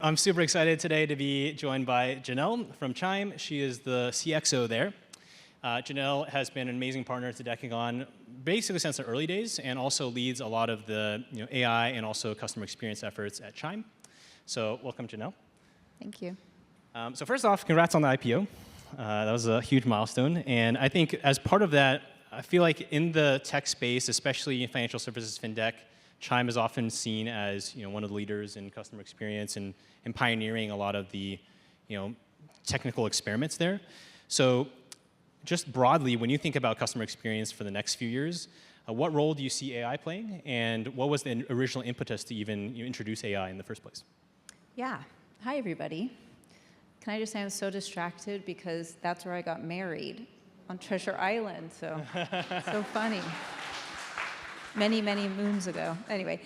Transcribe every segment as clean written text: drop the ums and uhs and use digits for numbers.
I'm super excited today to be joined by Janelle from Chime. She is the CXO there. Janelle has been an amazing partner to Decagon basically since the early days, and also leads a lot of the AI and also customer experience efforts at Chime. So welcome, Janelle. Thank you. So first off, congrats on the IPO. That was a huge milestone. And I think as part of that, I feel like in the tech space, especially in financial services, fintech, Chime is often seen as one of the leaders in customer experience and pioneering a lot of the technical experiments there. So just broadly, when you think about customer experience for the next few years, what role do you see AI playing? And what was the original impetus to even introduce AI in the first place? Yeah. Hi, everybody. Can I just say I'm so distracted because that's where I got married, on Treasure Island. So, so funny. Many, many moons ago. Anyway,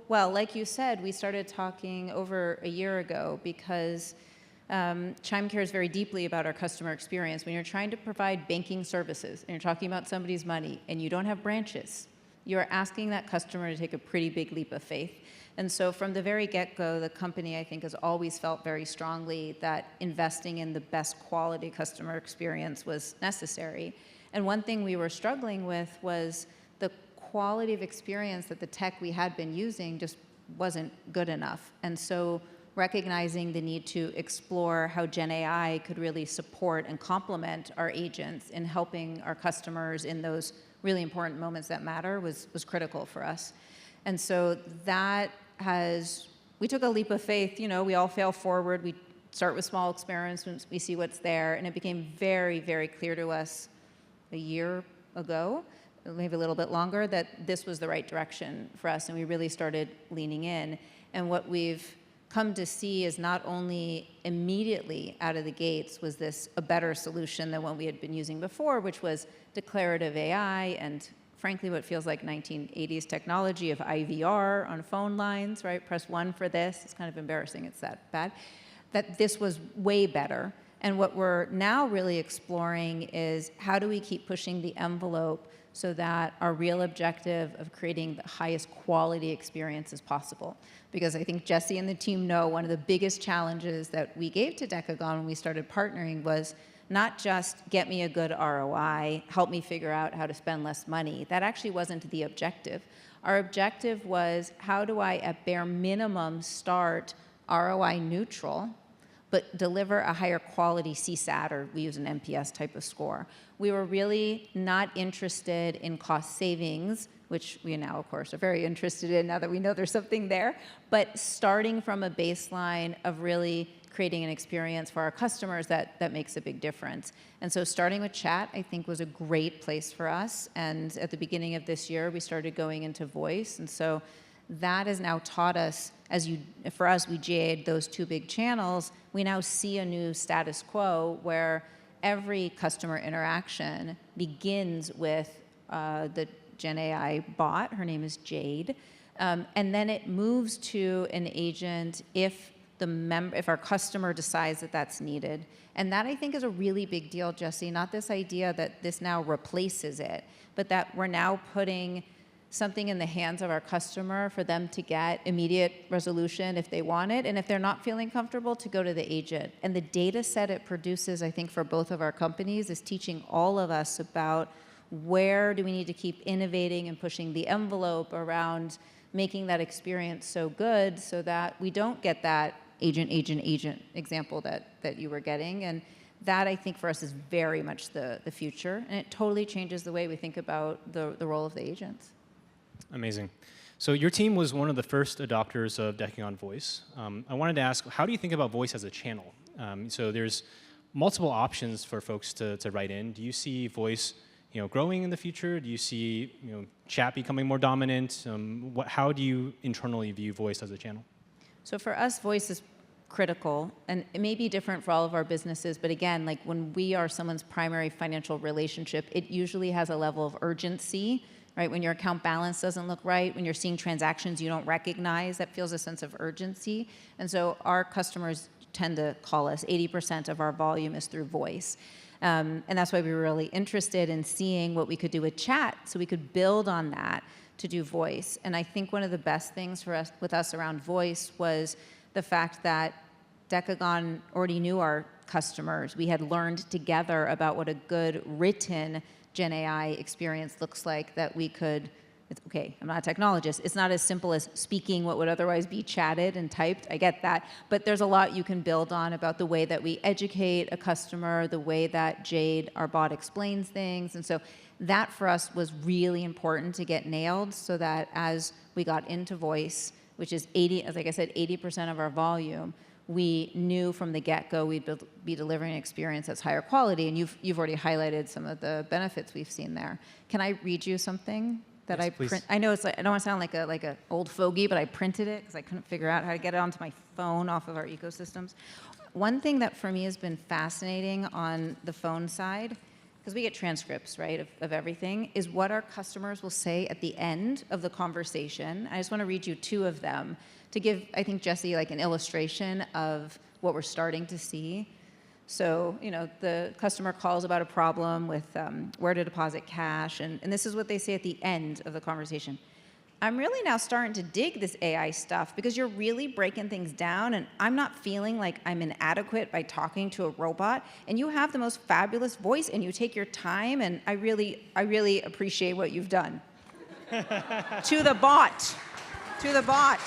well, like you said, we started talking over a year ago because Chime cares very deeply about our customer experience. When you're trying to provide banking services and you're talking about somebody's money and you don't have branches, you're asking that customer to take a pretty big leap of faith. And so from the very get-go, the company, I think, has always felt very strongly that investing in the best quality customer experience was necessary. And one thing we were struggling with was the quality of experience that the tech we had been using just wasn't good enough. And so recognizing the need to explore how Gen AI could really support and complement our agents in helping our customers in those really important moments that matter was critical for us. And so we took a leap of faith. We all fail forward. We start with small experiments, we see what's there, and it became very, very clear to us a year ago, maybe a little bit longer, that this was the right direction for us, and we really started leaning in. And what we've come to see is not only immediately out of the gates was this a better solution than what we had been using before, which was declarative AI and frankly what feels like 1980s technology of IVR on phone lines, right? Press 1 for this. It's kind of embarrassing, it's that bad. That this was way better. And what we're now really exploring is how do we keep pushing the envelope so that our real objective of creating the highest quality experience is possible. Because I think Jesse and the team know one of the biggest challenges that we gave to Decagon when we started partnering was not just get me a good ROI, help me figure out how to spend less money. That actually wasn't the objective. Our objective was how do I, at bare minimum, start ROI neutral, but deliver a higher quality CSAT, or we use an NPS type of score. We were really not interested in cost savings, which we now, of course, are very interested in now that we know there's something there, but starting from a baseline of really creating an experience for our customers that makes a big difference. And so starting with chat, I think, was a great place for us. And at the beginning of this year, we started going into voice. And so that has now taught us, for us, we GA'd those two big channels. We now see a new status quo where every customer interaction begins with the Gen AI bot. Her name is Jade. And then it moves to an agent if our customer decides that that's needed. And that, I think, is a really big deal, Jesse. Not this idea that this now replaces it, but that we're now putting something in the hands of our customer for them to get immediate resolution if they want it, and if they're not feeling comfortable, to go to the agent. And the data set it produces, I think, for both of our companies is teaching all of us about where do we need to keep innovating and pushing the envelope around making that experience so good so that we don't get that agent example that you were getting. And that, I think, for us is very much the future, and it totally changes the way we think about the role of the agents. Amazing. So your team was one of the first adopters of Decagon Voice. I wanted to ask, how do you think about voice as a channel? So there's multiple options for folks to write in. Do you see voice growing in the future? Do you see chat becoming more dominant? How do you internally view voice as a channel? So for us, voice is critical, and it may be different for all of our businesses, but again, like when we are someone's primary financial relationship, it usually has a level of urgency, right? When your account balance doesn't look right, when you're seeing transactions you don't recognize, that feels a sense of urgency. And so our customers tend to call us. 80% of our volume is through voice. And that's why we were really interested in seeing what we could do with chat, so we could build on that to do voice. And I think one of the best things for us with us around voice was the fact that Decagon already knew our customers. We had learned together about what a good written Gen AI experience looks like, that we could, okay, I'm not a technologist. It's not as simple as speaking what would otherwise be chatted and typed. I get that. But there's a lot you can build on about the way that we educate a customer, the way that Jade, our bot, explains things. And so that for us was really important to get nailed, so that as we got into voice, which is 80, as like I said, 80% of our volume, we knew from the get-go we'd be delivering an experience that's higher quality. And you've already highlighted some of the benefits we've seen there. Can I read you something that yes, I please. print? I know it's like, I don't want to sound like a old fogey, but I printed it because I couldn't figure out how to get it onto my phone off of our ecosystems. One thing that for me has been fascinating on the phone side, because we get transcripts, right, of everything, is what our customers will say at the end of the conversation. I just want to read you two of them to give, I think, Jesse, like an illustration of what we're starting to see. So, you know, the customer calls about a problem with where to deposit cash, and this is what they say at the end of the conversation. I'm really now starting to dig this AI stuff because you're really breaking things down, and I'm not feeling like I'm inadequate by talking to a robot, and you have the most fabulous voice, and you take your time, and I really appreciate what you've done. To the bot. To the bot.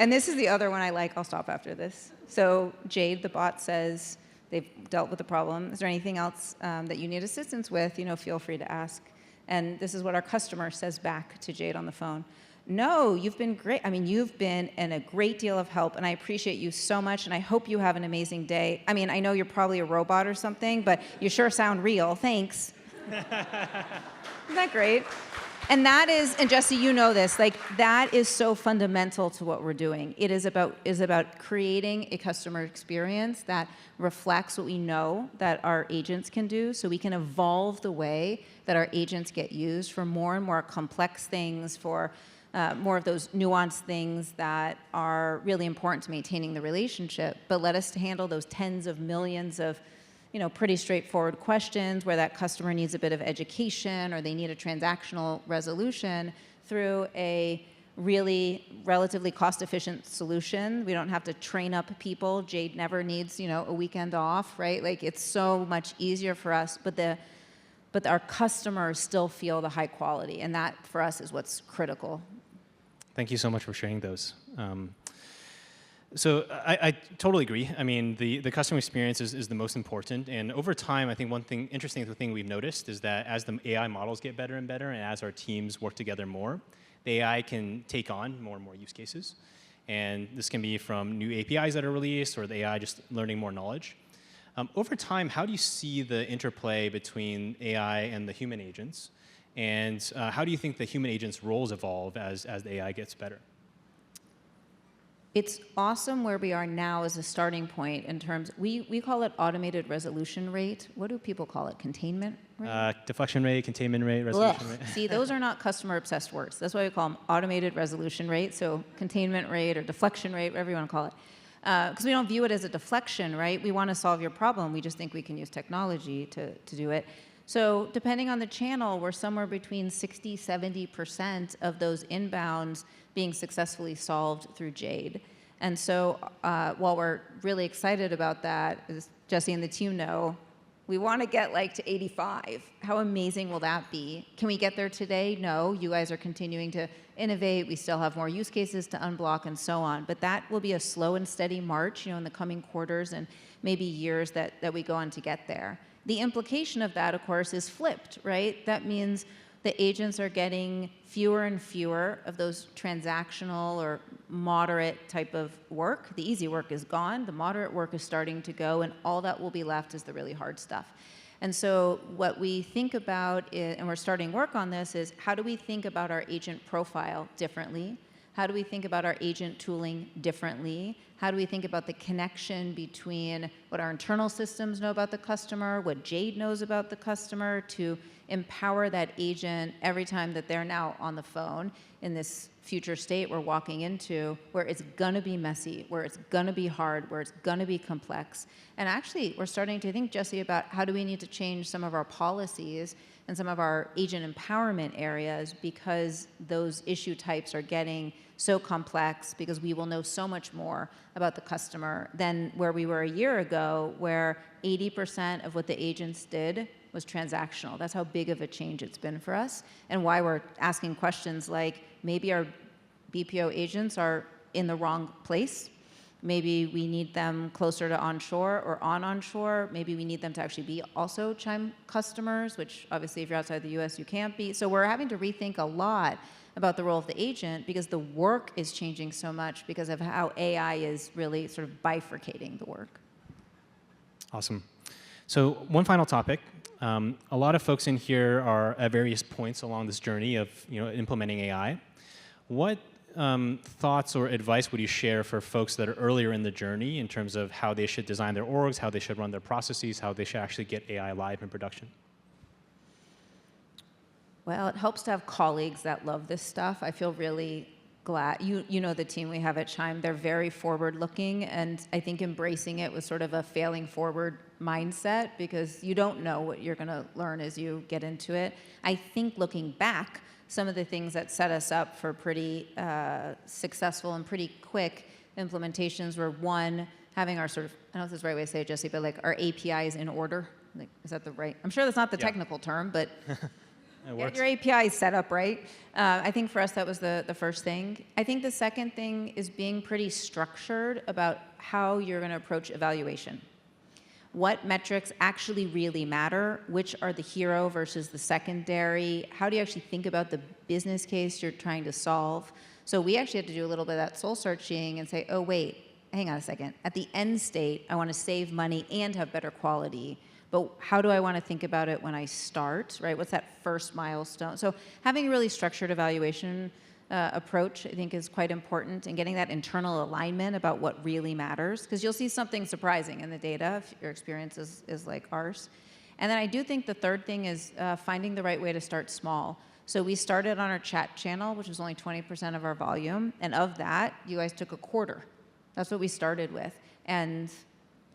And this is the other one I like. I'll stop after this. So Jade, the bot, says they've dealt with the problem. Is there anything else that you need assistance with? You know, feel free to ask. And this is what our customer says back to Jade on the phone. No, you've been great. I mean, you've been a great deal of help, and I appreciate you so much, and I hope you have an amazing day. I mean, I know you're probably a robot or something, but you sure sound real. Thanks. Isn't that great? And that is, and Jesse, you know this, like that is so fundamental to what we're doing. It is about creating a customer experience that reflects what we know that our agents can do, so we can evolve the way that our agents get used for more and more complex things, for more of those nuanced things that are really important to maintaining the relationship, but let us handle those tens of millions of, you know, pretty straightforward questions where that customer needs a bit of education or they need a transactional resolution through a really relatively cost-efficient solution. We don't have to train up people. Jade never needs, you know, a weekend off, right? Like, it's so much easier for us, but our customers still feel the high quality, and that for us is what's critical. Thank you so much for sharing those. So I totally agree. I mean, the customer experience is the most important. And over time, I think one thing, interesting thing we've noticed is that as the AI models get better and better, and as our teams work together more, the AI can take on more and more use cases. And this can be from new APIs that are released, or the AI just learning more knowledge. Over time, how do you see the interplay between AI and the human agents? And how do you think the human agents' roles evolve as the AI gets better? It's awesome where we are now as a starting point in terms, we call it automated resolution rate. What do people call it? Containment rate? Deflection rate, containment rate, resolution rate. See, those are not customer-obsessed words. That's why we call them automated resolution rate, so containment rate or deflection rate, whatever you want to call it. Because we don't view it as a deflection, right? We want to solve your problem. We just think we can use technology to do it. So depending on the channel, we're somewhere between 60, 70% of those inbounds being successfully solved through Jade. And so while we're really excited about that, as Jesse and the team know, we want to get like to 85. How amazing will that be? Can we get there today? No. You guys are continuing to innovate. We still have more use cases to unblock and so on. But that will be a slow and steady march, you know, in the coming quarters and maybe years that we go on to get there. The implication of that, of course, is flipped, right? That means the agents are getting fewer and fewer of those transactional or moderate type of work. The easy work is gone. The moderate work is starting to go, and all that will be left is the really hard stuff. And so what we think about, and we're starting work on this, is how do we think about our agent profile differently? How do we think about our agent tooling differently? How do we think about the connection between what our internal systems know about the customer, what Jade knows about the customer, to empower that agent every time that they're now on the phone in this future state we're walking into, where it's gonna be messy, where it's gonna be hard, where it's gonna be complex. And actually, we're starting to think, Jesse, about how do we need to change some of our policies and some of our agent empowerment areas, because those issue types are getting so complex, because we will know so much more about the customer than where we were a year ago, where 80% of what the agents did was transactional. That's how big of a change it's been for us, and why we're asking questions like, maybe our BPO agents are in the wrong place. Maybe we need them closer to onshore or onshore. Maybe we need them to actually be also Chime customers, which obviously if you're outside the US, you can't be. So we're having to rethink a lot about the role of the agent, because the work is changing so much because of how AI is really sort of bifurcating the work. Awesome. So one final topic. A lot of folks in here are at various points along this journey of implementing AI. What thoughts or advice would you share for folks that are earlier in the journey in terms of how they should design their orgs, how they should run their processes, how they should actually get AI live in production? Well, it helps to have colleagues that love this stuff. I feel really glad. You know the team we have at Chime. They're very forward-looking, and I think embracing it was sort of a failing forward mindset, because you don't know what you're going to learn as you get into it. I think looking back, some of the things that set us up for pretty successful and pretty quick implementations were, one, having our sort of, I don't know if this is the right way to say it, Jesse, but like our APIs in order. Like, is that the right? I'm sure that's not the technical term, but get your APIs set up right. I think for us that was the first thing. I think the second thing is being pretty structured about how you're going to approach evaluation. What metrics actually really matter? Which are the hero versus the secondary? How do you actually think about the business case you're trying to solve? So we actually had to do a little bit of that soul searching and say, oh, wait, hang on a second. At the end state, I want to save money and have better quality. But how do I want to think about it when I start, right? What's that first milestone? So having a really structured evaluation approach, I think, is quite important, and getting that internal alignment about what really matters, because you'll see something surprising in the data if your experience is like ours. And then I do think the third thing is finding the right way to start small. So we started on our chat channel, which was only 20% of our volume, and of that, you guys took a quarter. That's what we started with. And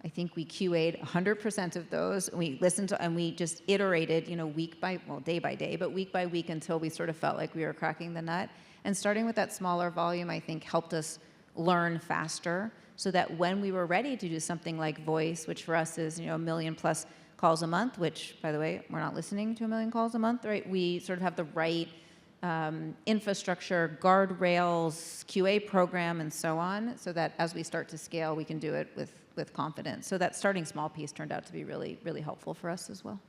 I think we QA'd 100% of those. We listened to, and we just iterated, day by day, but week by week, until we sort of felt like we were cracking the nut. And starting with that smaller volume, I think, helped us learn faster, so that when we were ready to do something like voice, which for us is 1 million plus calls a month, which, by the way, we're not listening to 1 million calls a month, right? We sort of have the right infrastructure, guardrails, QA program, and so on, so that as we start to scale, we can do it with confidence. So that starting small piece turned out to be really, really helpful for us as well.